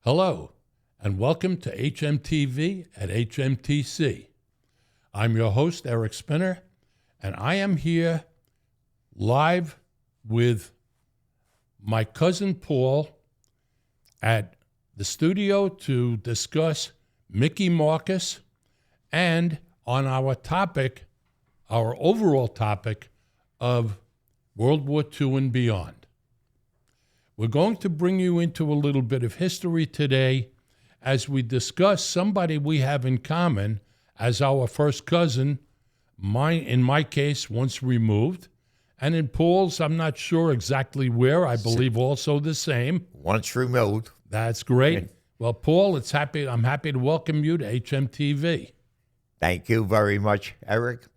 Hello, and welcome to HMTV at HMTC. I'm your host, Eric Spinner, and I am here live with my cousin Paul at the studio to discuss Mickey Marcus and on our topic, our overall topic of World War II and beyond. We're going to bring you into a little bit of history today as we discuss somebody we have in common as our first cousin, in my case, once removed, and in Paul's, I'm not sure exactly where, I believe also the same. Once removed. That's great. Well, Paul, I'm happy to welcome you to HMTV. Thank you very much, Eric.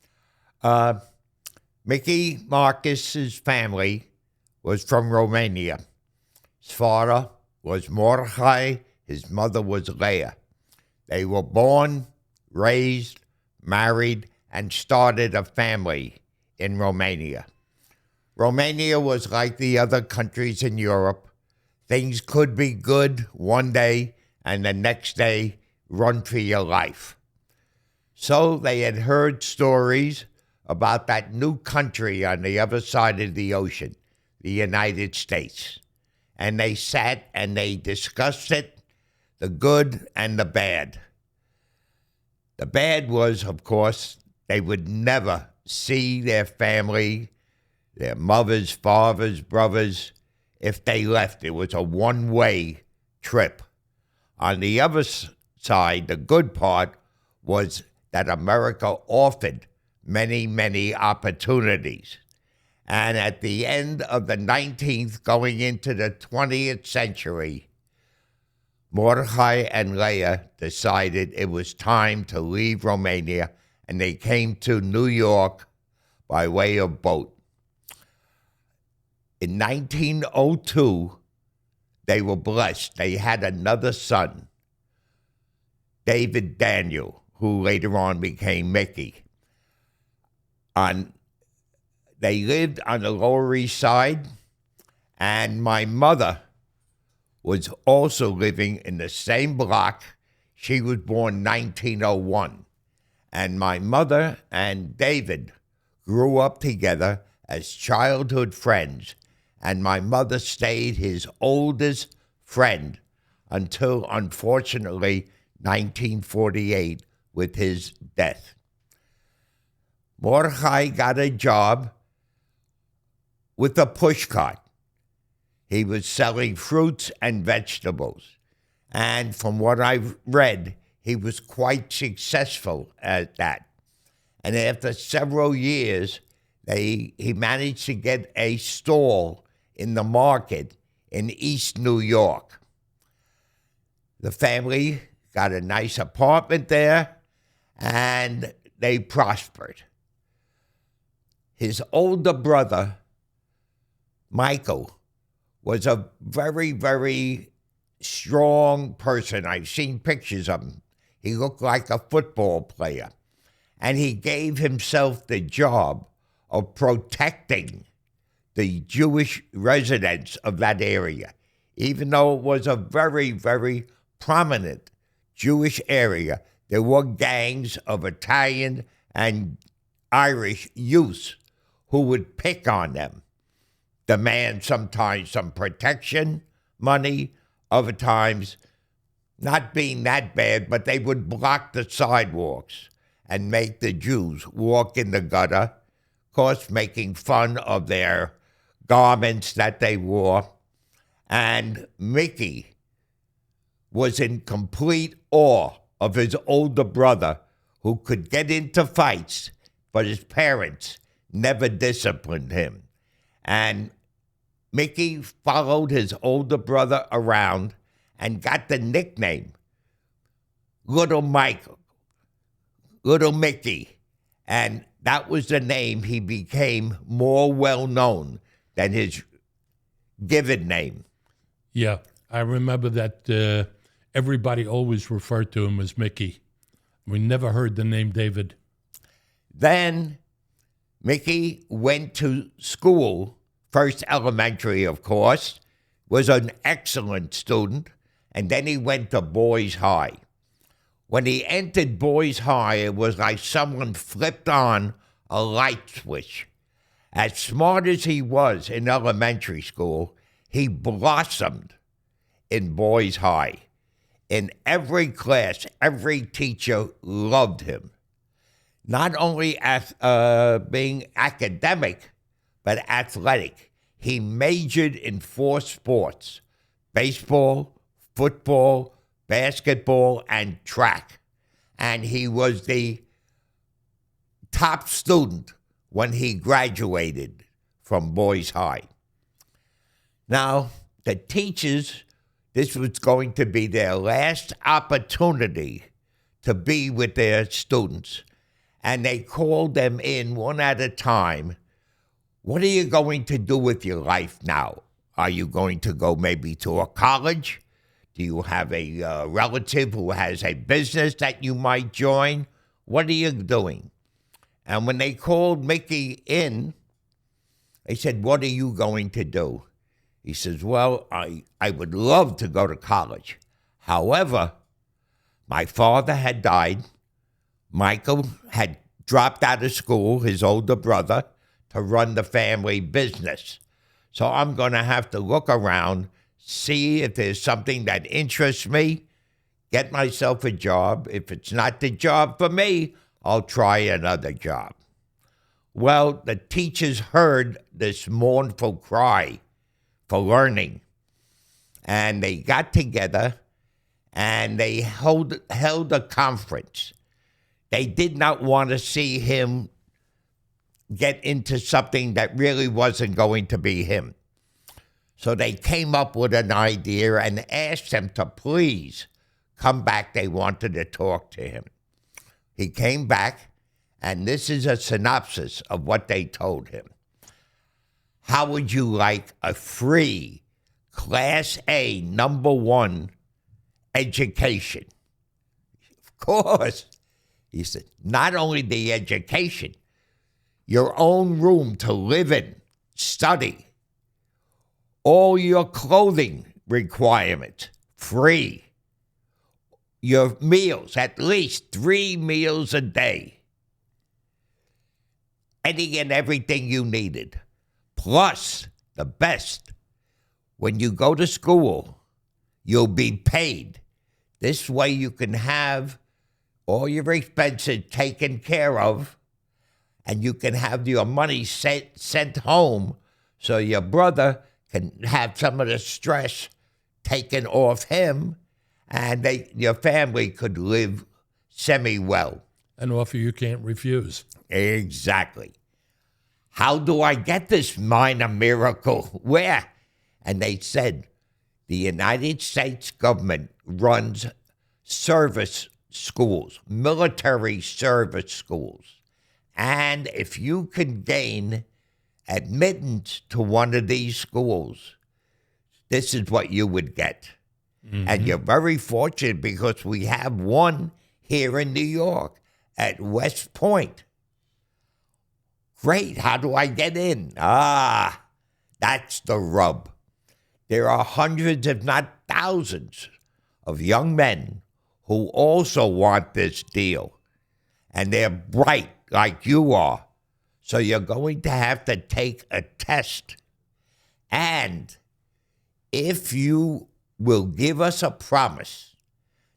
Mickey Marcus's family was from Romania. His father was Mordechai, his mother was Leah. They were born, raised, married, and started a family in Romania. Romania was like the other countries in Europe. Things could be good one day and the next day run for your life. So they had heard stories about that new country on the other side of the ocean, the United States. And they sat and they discussed it, the good and the bad. The bad was, of course, they would never see their family, their mothers, fathers, brothers, if they left. It was a one-way trip. On the other side, the good part was that America offered many, many opportunities. And at the end of the 19th, going into the 20th century, Mordechai and Leah decided it was time to leave Romania, and they came to New York by way of boat. In 1902, they were blessed. They had another son, David Daniel, who later on became Mickey. They lived on the Lower East Side, and my mother was also living in the same block. She was born 1901. And my mother and David grew up together as childhood friends, and my mother stayed his oldest friend until, unfortunately, 1948 with his death. Mordechai got a job with a pushcart. He was selling fruits and vegetables. And from what I've read, he was quite successful at that. And after several years, he managed to get a stall in the market in East New York. The family got a nice apartment there, and they prospered. His older brother, Michael, was a very, very strong person. I've seen pictures of him. He looked like a football player. And he gave himself the job of protecting the Jewish residents of that area. Even though it was a very, very prominent Jewish area, there were gangs of Italian and Irish youths who would pick on them, demand sometimes some protection money, other times not being that bad, but they would block the sidewalks and make the Jews walk in the gutter, of course, making fun of their garments that they wore. And Mickey was in complete awe of his older brother, who could get into fights, but his parents never disciplined him. And Mickey followed his older brother around and got the nickname Little Michael, Little Mickey. And that was the name he became more well-known than his given name. Yeah, I remember that everybody always referred to him as Mickey. We never heard the name David. Then Mickey went to school, first elementary, of course, was an excellent student, and then he went to Boys High. When he entered Boys High, it was like someone flipped on a light switch. As smart as he was in elementary school, he blossomed in Boys High. In every class, every teacher loved him. Not only as being academic, but athletic. He majored in 4 sports: baseball, football, basketball, and track. And he was the top student when he graduated from Boys High. Now, the teachers, this was going to be their last opportunity to be with their students. And they called them in one at a time. What are you going to do with your life now? Are you going to go maybe to a college? Do you have a relative who has a business that you might join? What are you doing? And when they called Mickey in, they said, what are you going to do? He says, well, I would love to go to college. However, my father had died. Michael had dropped out of school, his older brother, to run the family business. So I'm going to have to look around, see if there's something that interests me, get myself a job. If it's not the job for me, I'll try another job. Well, the teachers heard this mournful cry for learning, and they got together and they held a conference. They did not want to see him get into something that really wasn't going to be him. So they came up with an idea and asked him to please come back. They wanted to talk to him. He came back, and this is a synopsis of what they told him. How would you like a free Class A #1 education? Of course. He said, not only the education, your own room to live in, study, all your clothing requirements, free. Your meals, at least 3 meals a day. Any and everything you needed. Plus, the best, when you go to school, you'll be paid. This way you can have all your expenses taken care of, and you can have your money sent home so your brother can have some of the stress taken off him, and your family could live semi-well. An offer you can't refuse. Exactly. How do I get this minor miracle? Where? And they said, the United States government runs service schools, military service schools. And if you can gain admittance to one of these schools, this is what you would get. Mm-hmm. And you're very fortunate because we have one here in New York at West Point. Great, how do I get in? That's the rub. There are hundreds, if not thousands, of young men who also want this deal. And they're bright like you are. So you're going to have to take a test. And if you will give us a promise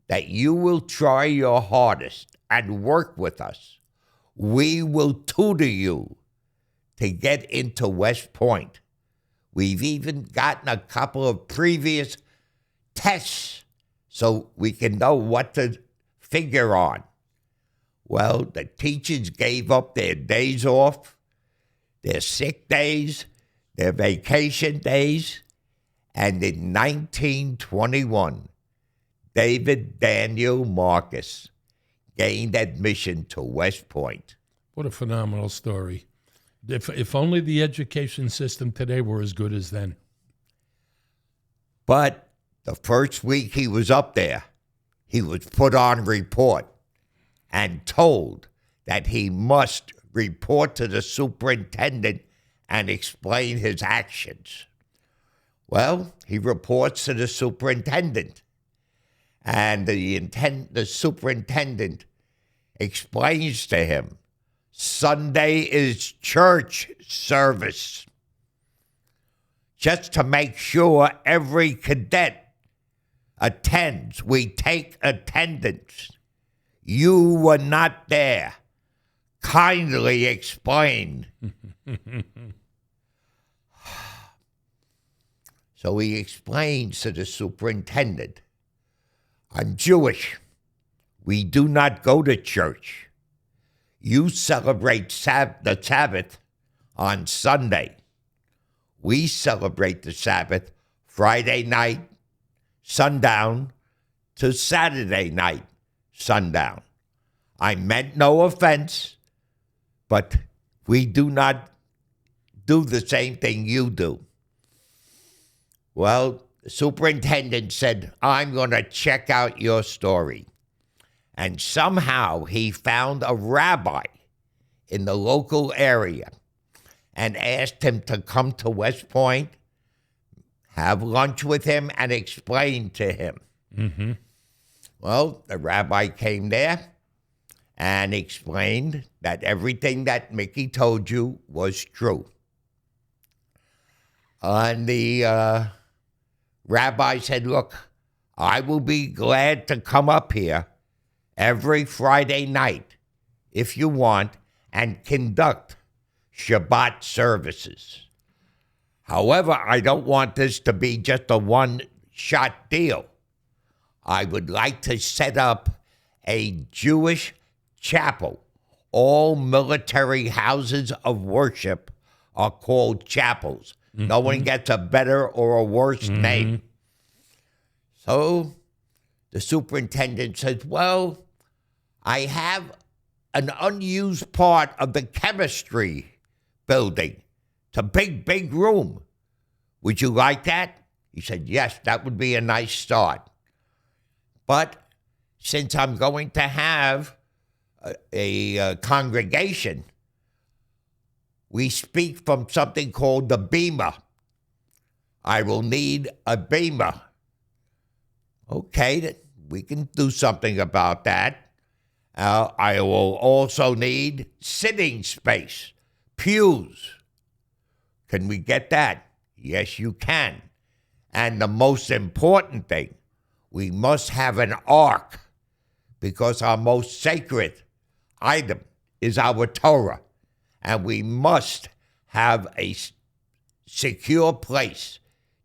that you will try your hardest and work with us, we will tutor you to get into West Point. We've even gotten a couple of previous tests so we can know what to figure on. Well, the teachers gave up their days off, their sick days, their vacation days, and in 1921, David Daniel Marcus gained admission to West Point. What a phenomenal story. If only the education system today were as good as then. But the first week he was up there, he was put on report and told that he must report to the superintendent and explain his actions. Well, he reports to the superintendent, And the superintendent explains to him, Sunday is church service. Just to make sure every cadet attends. We take attendance. You were not there. Kindly explain. So he explains to the superintendent, I'm Jewish. We do not go to church. You celebrate the Sabbath on Sunday. We celebrate the Sabbath Friday night, sundown, to Saturday night, sundown. I meant no offense, but we do not do the same thing you do. Well, the superintendent said, I'm going to check out your story. And somehow he found a rabbi in the local area and asked him to come to West Point, have lunch with him, and explain to him. Mm-hmm. Well, the rabbi came there and explained that everything that Mickey told you was true. And the rabbi said, look, I will be glad to come up here every Friday night, if you want, and conduct Shabbat services. However, I don't want this to be just a one-shot deal. I would like to set up a Jewish chapel. All military houses of worship are called chapels. Mm-hmm. No one gets a better or a worse name. So the superintendent says, well, I have an unused part of the chemistry building. It's a big, big room. Would you like that? He said, yes, that would be a nice start. But since I'm going to have a congregation, we speak from something called the bema. I will need a bema. Okay, we can do something about that. I will also need sitting space, pews. Can we get that? Yes, you can. And the most important thing, we must have an ark, because our most sacred item is our Torah. And we must have a secure place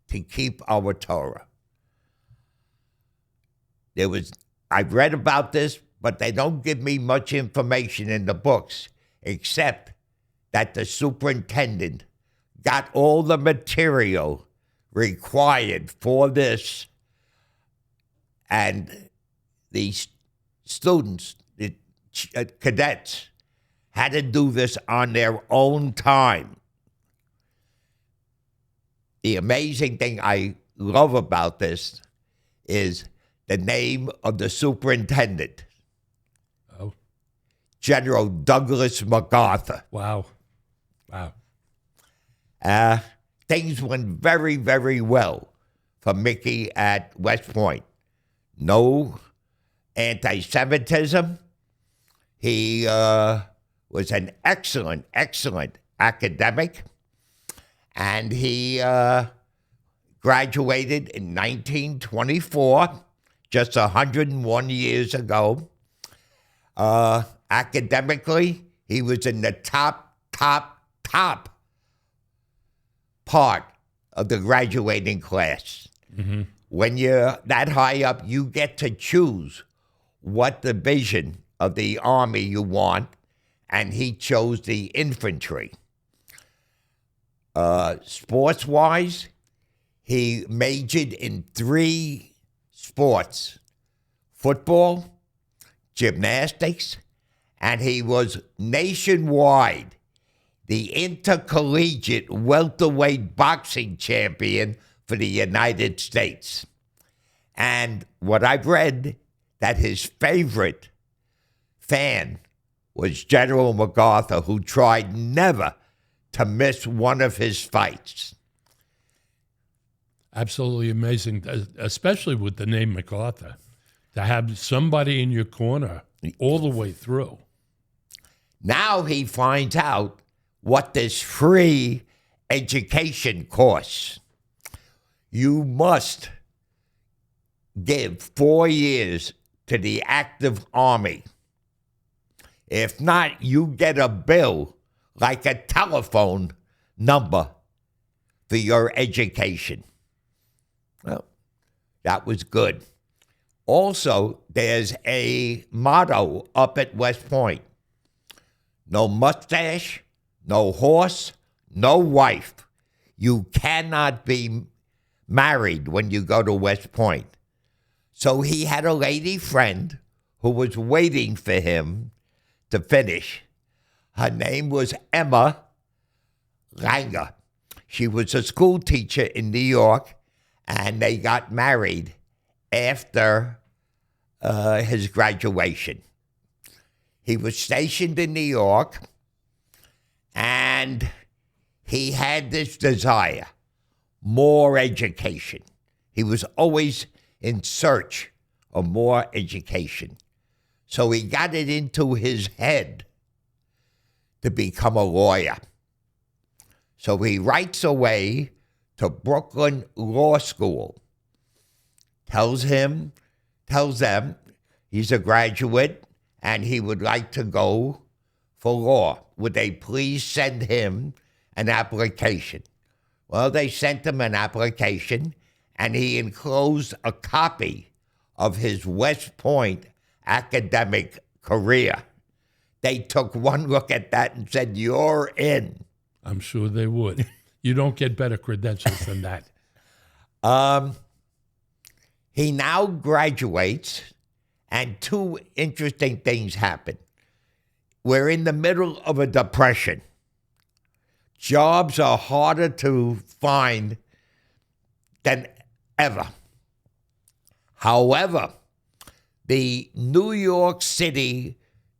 to keep our Torah. I've read about this, but they don't give me much information in the books, except that the superintendent got all the material required for this, and the students, the cadets, had to do this on their own time. The amazing thing I love about this is the name of the superintendent. Oh. General Douglas MacArthur. Wow. Wow. Things went very, very well for Mickey at West Point. No anti-Semitism. He was an excellent, excellent academic. And he graduated in 1924, just 101 years ago. Academically, he was in the top part of the graduating class. Mm-hmm. When you're that high up, you get to choose what division of the Army you want, and he chose the infantry. Sports-wise, he majored in 3 sports: football, gymnastics, and he was nationwide the intercollegiate welterweight boxing champion for the United States. And what I've read, that his favorite fan was General MacArthur, who tried never to miss one of his fights. Absolutely amazing, especially with the name MacArthur. to have somebody in your corner all the way through. Now he finds out what this free education costs. You must give 4 years to the active army. If not, you get a bill like a telephone number for your education. Well, that was good. Also, there's a motto up at West Point. No mustache, no horse, no wife. You cannot be married when you go to West Point. So he had a lady friend who was waiting for him to finish. Her name was Emma Langer. She was a school teacher in New York, and they got married after his graduation. He was stationed in New York, and he had this desire, more education. He was always in search of more education. So he got it into his head to become a lawyer. So he writes away to Brooklyn Law School, tells them he's a graduate and he would like to go for law. Would they please send him an application? Well, they sent him an application, and he enclosed a copy of his West Point academic career. They took one look at that and said, "You're in." I'm sure they would. You don't get better credentials than that. He now graduates, and two interesting things happen. We're in the middle of a depression. Jobs are harder to find than ever. However, the New York City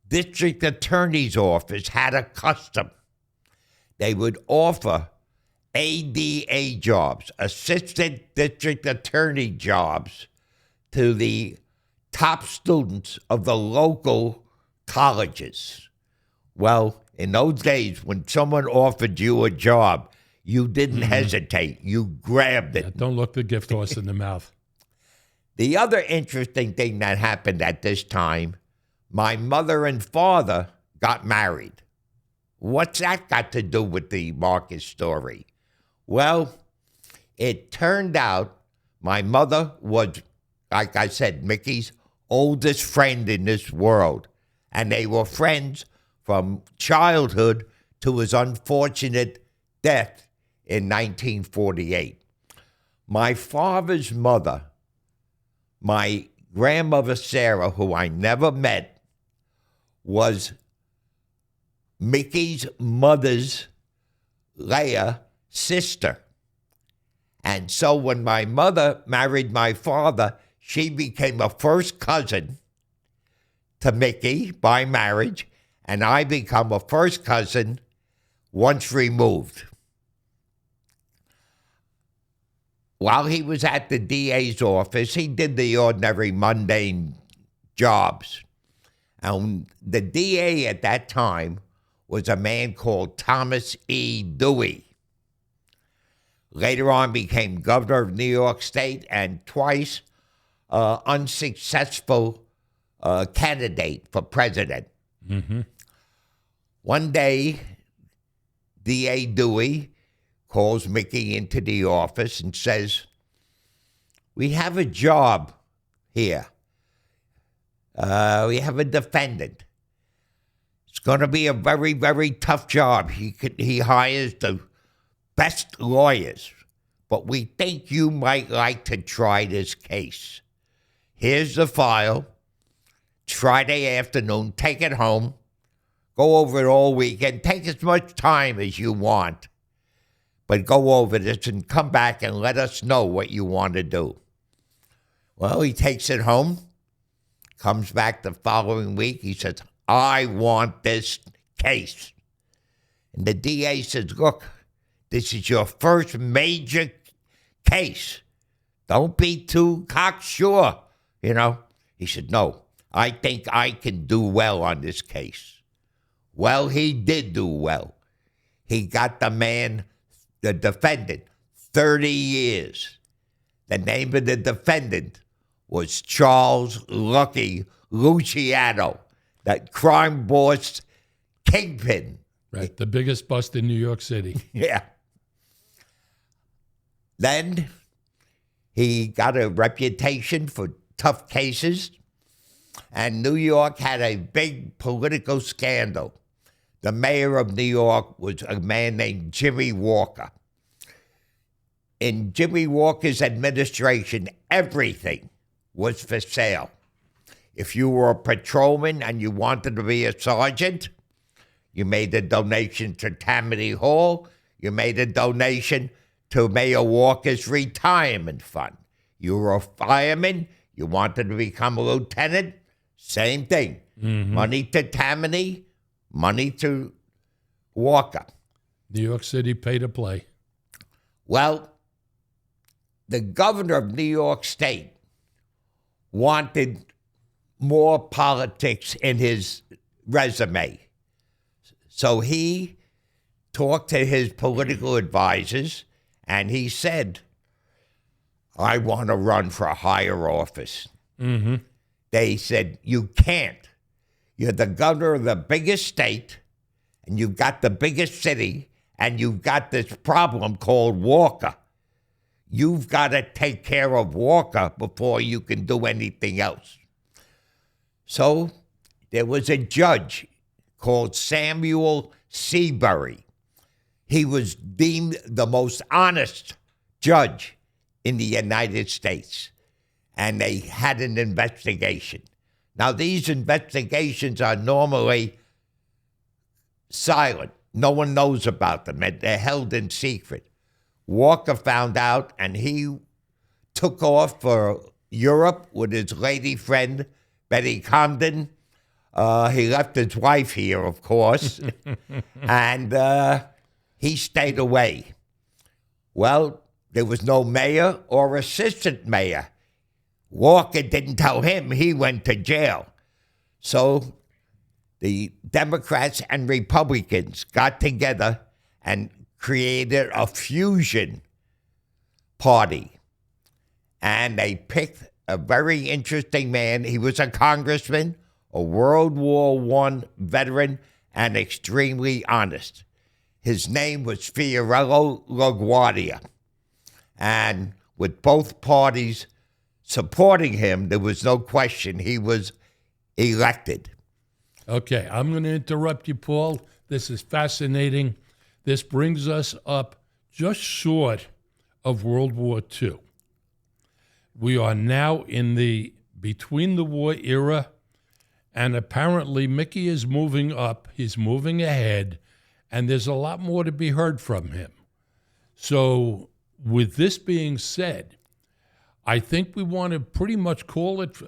District Attorney's Office had a custom. They would offer ADA jobs, Assistant District Attorney jobs, to the top students of the local colleges. Well, in those days, when someone offered you a job, you didn't hesitate. You grabbed it. Yeah, don't look the gift horse in the mouth. The other interesting thing that happened at this time, my mother and father got married. What's that got to do with the Marcus story? Well, it turned out my mother was, like I said, Mickey's oldest friend in this world. And they were friends from childhood to his unfortunate death in 1948. My father's mother, my grandmother Sarah, who I never met, was Mickey's mother's, Leah, sister. And so when my mother married my father, she became a first cousin to Mickey by marriage, and I become a first cousin once removed. While he was at the DA's office, he did the ordinary mundane jobs. And the DA at that time was a man called Thomas E. Dewey. Later on became governor of New York State and twice unsuccessful candidate for president. Mm-hmm. One day, D.A. Dewey calls Mickey into the office and says, "We have a job here. We have a defendant. It's going to be a very, very tough job. He hires the best lawyers, but we think you might like to try this case. Here's the file. It's Friday afternoon. Take it home. Go over it all weekend. Take as much time as you want. But go over this and come back and let us know what you want to do." Well, he takes it home, comes back the following week. He says, "I want this case." And the DA says, "Look, this is your first major case. Don't be too cocksure, He said, no, I think I can do well on this case. Well, he did do well. He got the defendant, 30 years. The name of the defendant was Charles Lucky Luciano, that crime boss kingpin. Right, the biggest bust in New York City. Yeah. Then he got a reputation for tough cases, and New York had a big political scandal. The mayor of New York was a man named Jimmy Walker. In Jimmy Walker's administration, everything was for sale. If you were a patrolman and you wanted to be a sergeant, you made a donation to Tammany Hall. You made a donation to Mayor Walker's retirement fund. You were a fireman. You wanted to become a lieutenant. Same thing. Mm-hmm. Money to Tammany, money to Walker. New York City pay to play. Well, the governor of New York State wanted more politics in his resume. So he talked to his political advisors, and he said, I want to run for a higher office. Mm-hmm. They said, you can't. You're the governor of the biggest state, and you've got the biggest city, and you've got this problem called Walker. You've got to take care of Walker before you can do anything else. So there was a judge called Samuel Seabury. He was deemed the most honest judge in the United States, and they had an investigation. Now, these investigations are normally silent. No one knows about them. They're held in secret. Walker found out, and he took off for Europe with his lady friend, Betty Comden. He left his wife here, of course, and he stayed away. Well, there was no mayor or assistant mayor. Walker didn't tell him he went to jail. So the Democrats and Republicans got together and created a fusion party. And they picked a very interesting man. He was a congressman, a World War I veteran, and extremely honest. His name was Fiorello LaGuardia. And with both parties supporting him, there was no question he was elected. Okay, I'm going to interrupt you, Paul. This is fascinating. This brings us up just short of World War II. We are now in the between the war era, and apparently Mickey is moving up. He's moving ahead, and there's a lot more to be heard from him. So with this being said, I think we want to pretty much call it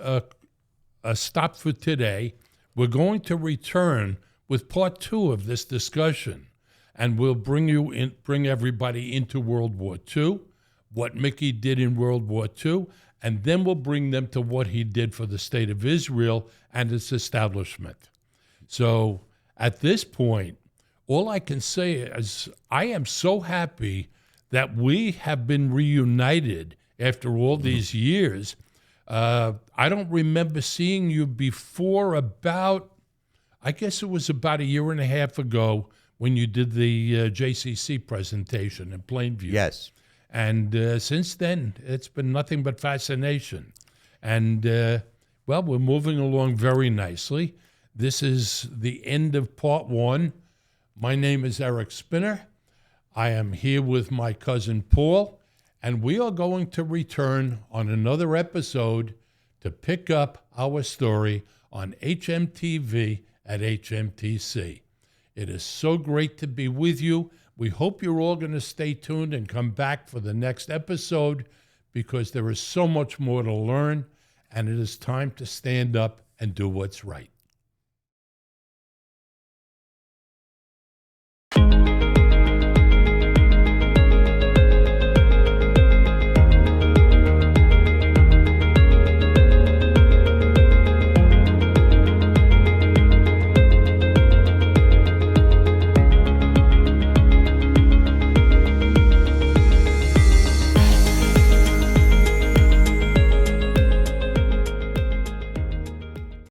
a stop for today. We're going to return with part 2 of this discussion, and we'll bring everybody into World War II, what Mickey did in World War II, and then we'll bring them to what he did for the state of Israel and its establishment. So at this point, all I can say is I am so happy that we have been reunited after all these years. I don't remember seeing you before about, I guess it was about a year and a half ago when you did the JCC presentation in Plainview. Yes. And since then, it's been nothing but fascination. And, well, we're moving along very nicely. This is the end of part 1. My name is Eric Spinner. I am here with my cousin Paul, and we are going to return on another episode to pick up our story on HMTV at HMTC. It is so great to be with you. We hope you're all going to stay tuned and come back for the next episode, because there is so much more to learn, and it is time to stand up and do what's right.